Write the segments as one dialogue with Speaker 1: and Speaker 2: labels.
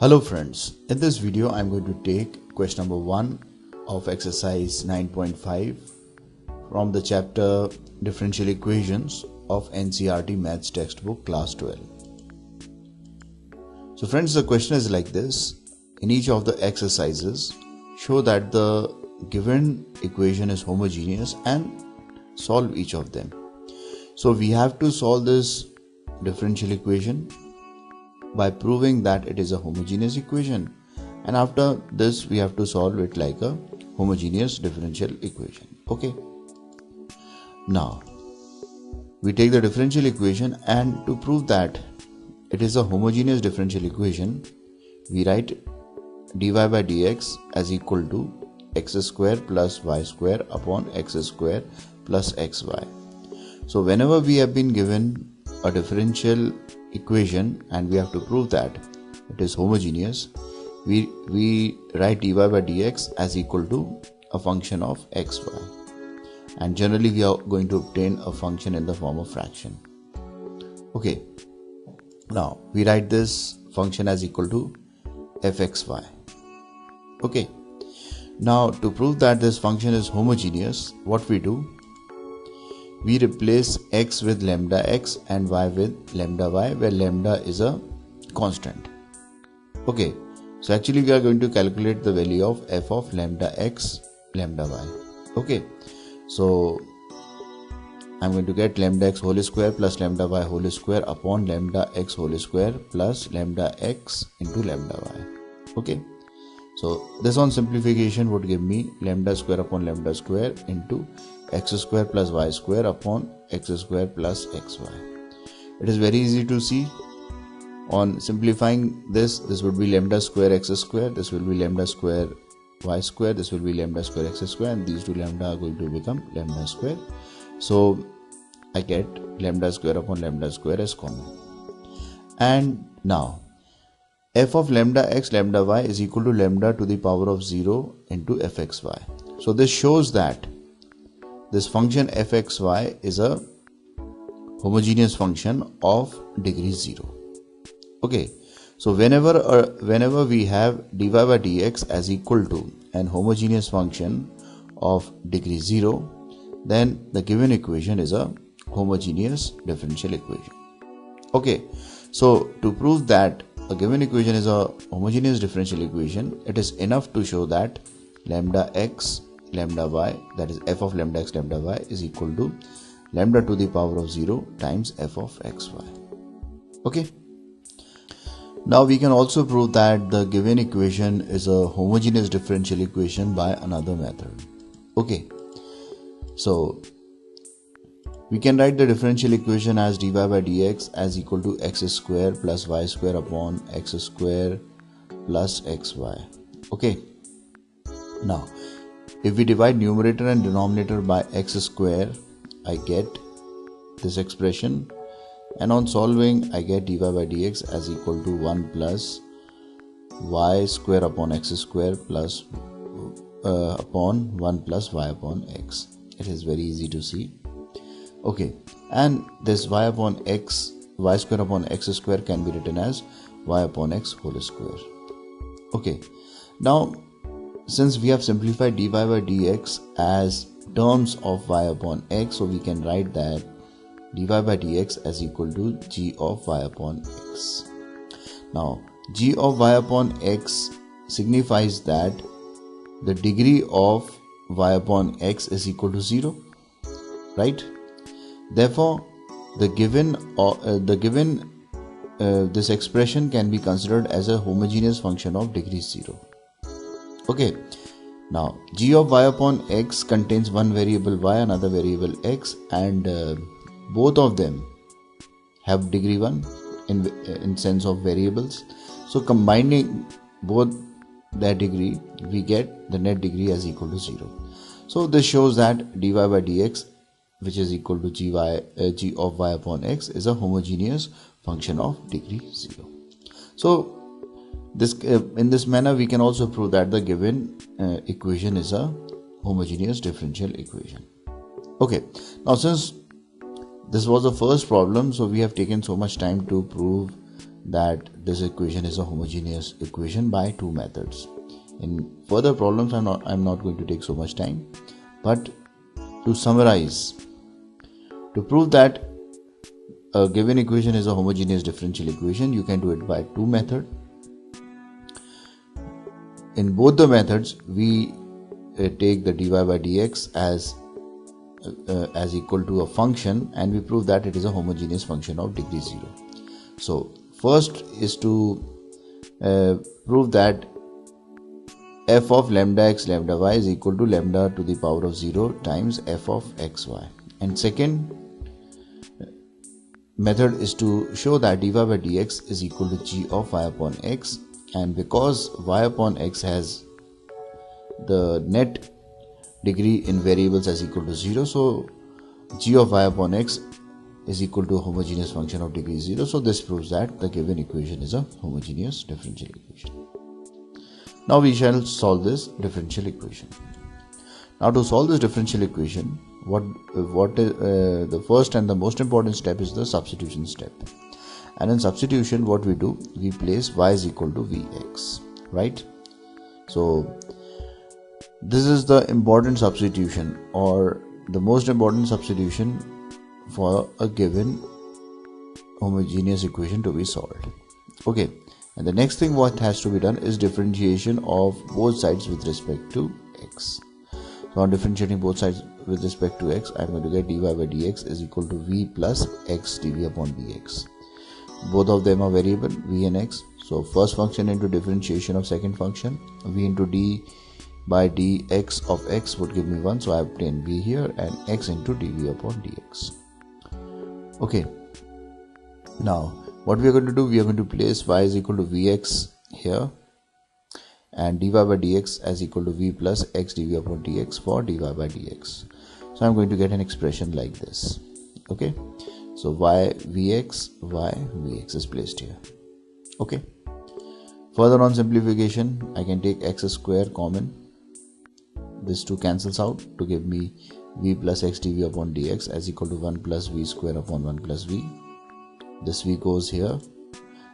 Speaker 1: Hello friends, in this video I am going to take question number 1 of exercise 9.5 from the chapter Differential Equations of NCERT Maths textbook class 12. So friends, the question is like this. In each of the exercises, show that the given equation is homogeneous and solve each of them. So we have to solve this differential equation by proving that it is a homogeneous equation, and after this we have to solve it like a homogeneous differential equation. Okay, now we take the differential equation, and to prove that it is a homogeneous differential equation, we write dy by dx as equal to x square plus y square upon x square plus xy. So whenever we have been given a differential equation and we have to prove that it is homogeneous, we write dy by dx as equal to a function of xy, and generally we are going to obtain a function in the form of fraction. Okay, now we write this function as equal to fxy. Okay, now to prove that this function is homogeneous, what we do, we replace x with lambda x and y with lambda y, where lambda is a constant. Okay, so actually we are going to calculate the value of f of lambda x, lambda y. Okay, so I'm going to get lambda x whole square plus lambda y whole square upon lambda x whole square plus lambda x into lambda y. Okay, so this on simplification would give me lambda square upon lambda square into x square plus y square upon x square plus xy. It is very easy to see. On simplifying this would be lambda square x square, this will be lambda square y square, this will be lambda square x square, and these two lambda are going to become lambda square. So I get lambda square upon lambda square as common. And now f of lambda x lambda y is equal to lambda to the power of 0 into fxy. So this shows that this function fxy is a homogeneous function of degree 0. Okay, so whenever we have dy by dx as equal to an homogeneous function of degree 0, then the given equation is a homogeneous differential equation. Okay, so to prove that a given equation is a homogeneous differential equation, it is enough to show that lambda x lambda y, that is f of lambda x lambda y, is equal to lambda to the power of 0 times f of xy. Okay, now we can also prove that the given equation is a homogeneous differential equation by another method. Okay, so we can write the differential equation as dy by dx as equal to x square plus y square upon x square plus xy. Okay, now if we divide numerator and denominator by x square, I get this expression, and on solving I get dy by dx as equal to 1 plus y square upon x square plus upon 1 plus y upon x. It is very easy to see. Okay, and this y upon x, y square upon x square can be written as y upon x whole square. Okay, now since we have simplified dy by dx as terms of y upon x, so we can write that dy by dx as equal to g of y upon x. Now g of y upon x signifies that the degree of y upon x is equal to 0, right? Therefore the given this expression can be considered as a homogeneous function of degree 0. Okay, now g of y upon x contains one variable y, another variable x, and both of them have degree 1 in sense of variables. So combining both their degree, we get the net degree as equal to 0. So this shows that dy by dx, which is equal to g of y upon x, is a homogeneous function of degree 0. So this in this manner we can also prove that the given equation is a homogeneous differential equation. Okay, now since this was the first problem, so we have taken so much time to prove that this equation is a homogeneous equation by two methods. In further problems, I'm not going to take so much time, but to summarize, to prove that a given equation is a homogeneous differential equation, you can do it by two methods. In both the methods, we take the dy by dx as equal to a function, and we prove that it is a homogeneous function of degree 0. So first is to prove that f of lambda x lambda y is equal to lambda to the power of 0 times f of xy. And second method is to show that dy by dx is equal to g of y upon x, and because y upon x has the net degree in variables as equal to 0, so g of y upon x is equal to a homogeneous function of degree 0. So this proves that the given equation is a homogeneous differential equation. Now we shall solve this differential equation. Now to solve this differential equation, the first and the most important step is the substitution step. And in substitution, what we do, we place y is equal to vx, right? So this is the important substitution, or the most important substitution for a given homogeneous equation to be solved. Okay, and the next thing what has to be done is differentiation of both sides with respect to x. So on differentiating both sides with respect to x, I am going to get dy by dx is equal to v plus x dv upon dx. Both of them are variable, v and x. So first function into differentiation of second function, v into d by dx of x would give me 1. So I obtain v here, and x into dv upon dx. Okay. Now what we are going to do, we are going to place y is equal to vx here, and dy by dx as equal to v plus x dv upon dx for dy by dx. So I'm going to get an expression like this. Okay, so y vx is placed here. Okay, further on simplification, I can take x square common. This 2 cancels out to give me v plus x dv upon dx as equal to 1 plus v square upon 1 plus v. This v goes here.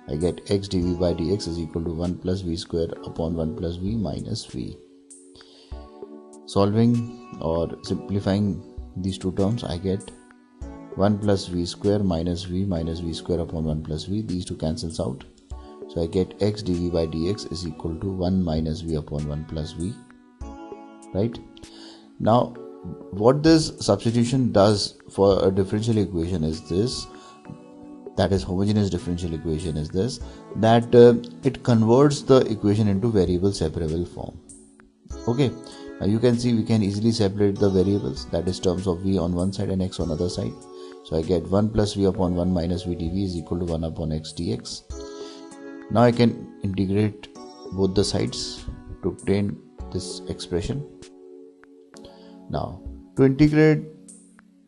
Speaker 1: I get x dv by dx is equal to 1 plus v square upon 1 plus v minus v. Solving or simplifying these two terms, I get 1 plus v square minus v square upon 1 plus v. These two cancels out. So I get x dv by dx is equal to 1 minus v upon 1 plus v. Right? Now what this substitution does for a differential equation is this, that is homogeneous differential equation is this, that it converts the equation into variable separable form. Okay, now you can see we can easily separate the variables, that is terms of v on one side and x on other side. So I get 1 plus v upon 1 minus v dv is equal to 1 upon x dx. Now I can integrate both the sides to obtain this expression. Now to integrate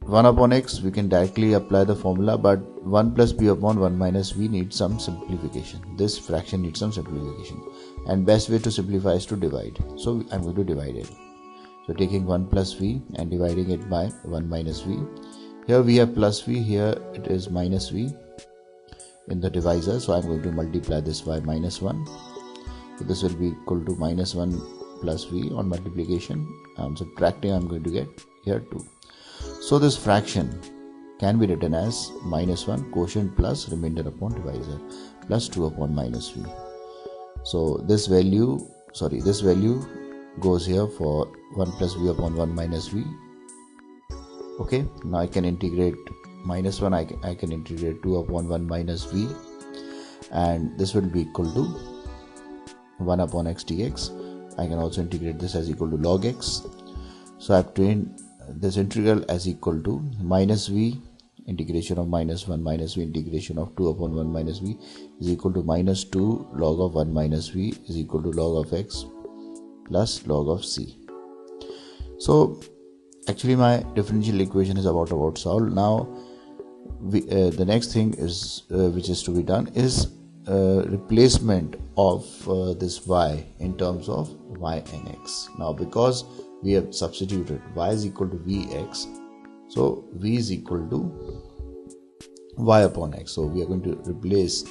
Speaker 1: 1 upon x, we can directly apply the formula, but 1 plus b upon 1 minus v needs some simplification. This fraction needs some simplification, and best way to simplify is to divide. So I'm going to divide it. So taking 1 plus v and dividing it by 1 minus v. Here we have plus v, here it is minus v in the divisor. So I'm going to multiply this by minus 1. So this will be equal to minus 1 plus v on multiplication. Subtracting, I'm going to get here 2. So this fraction can be written as minus 1 quotient plus remainder upon divisor plus 2 upon minus v. So this value goes here for 1 plus v upon 1 minus v. Okay, now I can integrate minus 1, I can integrate 2 upon 1 minus v, and this will be equal to 1 upon x dx. I can also integrate this as equal to log x. So I obtain this integral as equal to minus v integration of minus 1 minus v integration of 2 upon 1 minus v is equal to minus 2 log of 1 minus v is equal to log of x plus log of c. So actually my differential equation is about solved. Now the next thing is which is to be done is replacement of this y in terms of y and x. Now because we have substituted y is equal to vx, so v is equal to y upon x. So we are going to replace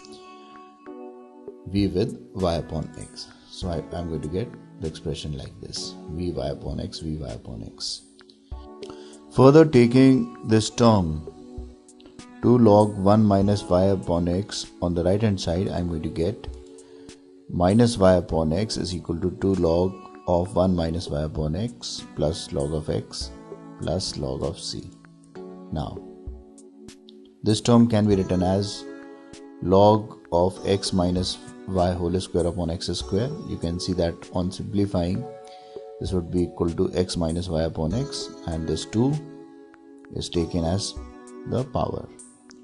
Speaker 1: v with y upon x. So I'm going to get the expression like this: vy upon x, vy upon x. Further, taking this term 2 log 1 minus y upon x on the right hand side, I'm going to get minus y upon x is equal to 2 log of 1 minus y upon x plus log of x plus log of c. Now, this term can be written as log of x minus y whole square upon x square. You can see that on simplifying, this would be equal to x minus y upon x, and this 2 is taken as the power.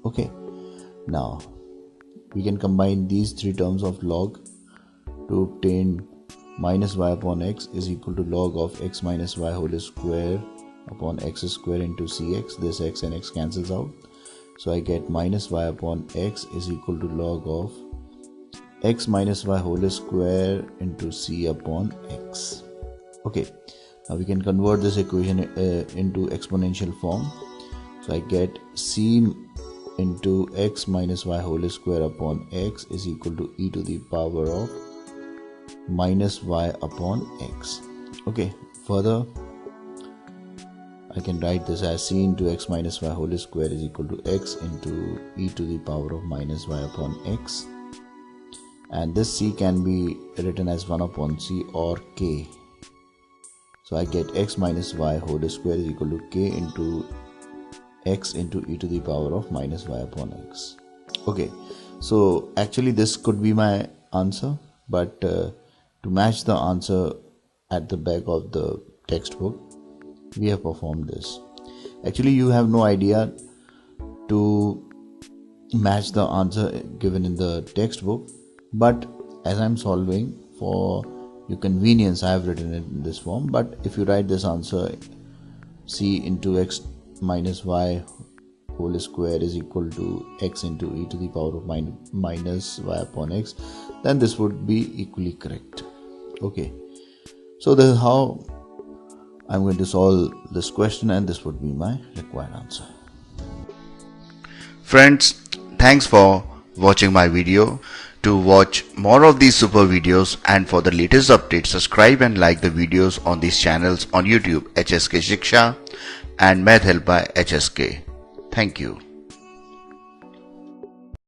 Speaker 1: Okay, now we can combine these three terms of log to obtain minus y upon x is equal to log of x minus y whole square upon x square into cx. This x and x cancels out, so I get minus y upon x is equal to log of x minus y whole square into c upon x. Okay, now we can convert this equation into exponential form. So I get c into x minus y whole square upon x is equal to e to the power of minus y upon x. Okay, further I can write this as c into x minus y whole square is equal to x into e to the power of minus y upon x, and this c can be written as 1 upon c or k. So I get x minus y whole square is equal to k into x into e to the power of minus y upon x. Okay, so actually this could be my answer, but to match the answer at the back of the textbook, we have performed this. Actually, you have no idea to match the answer given in the textbook, but as I'm solving for your convenience, I have written it in this form. But if you write this answer, c into x minus y whole square is equal to x into e to the power of minus y upon x, then this would be equally correct. Okay, so this is how I'm going to solve this question, and this would be my required answer.
Speaker 2: Friends, thanks for watching my video. To watch more of these super videos and for the latest updates, subscribe and like the videos on these channels on YouTube, HSK Shiksha and Math Help by HSK. Thank you.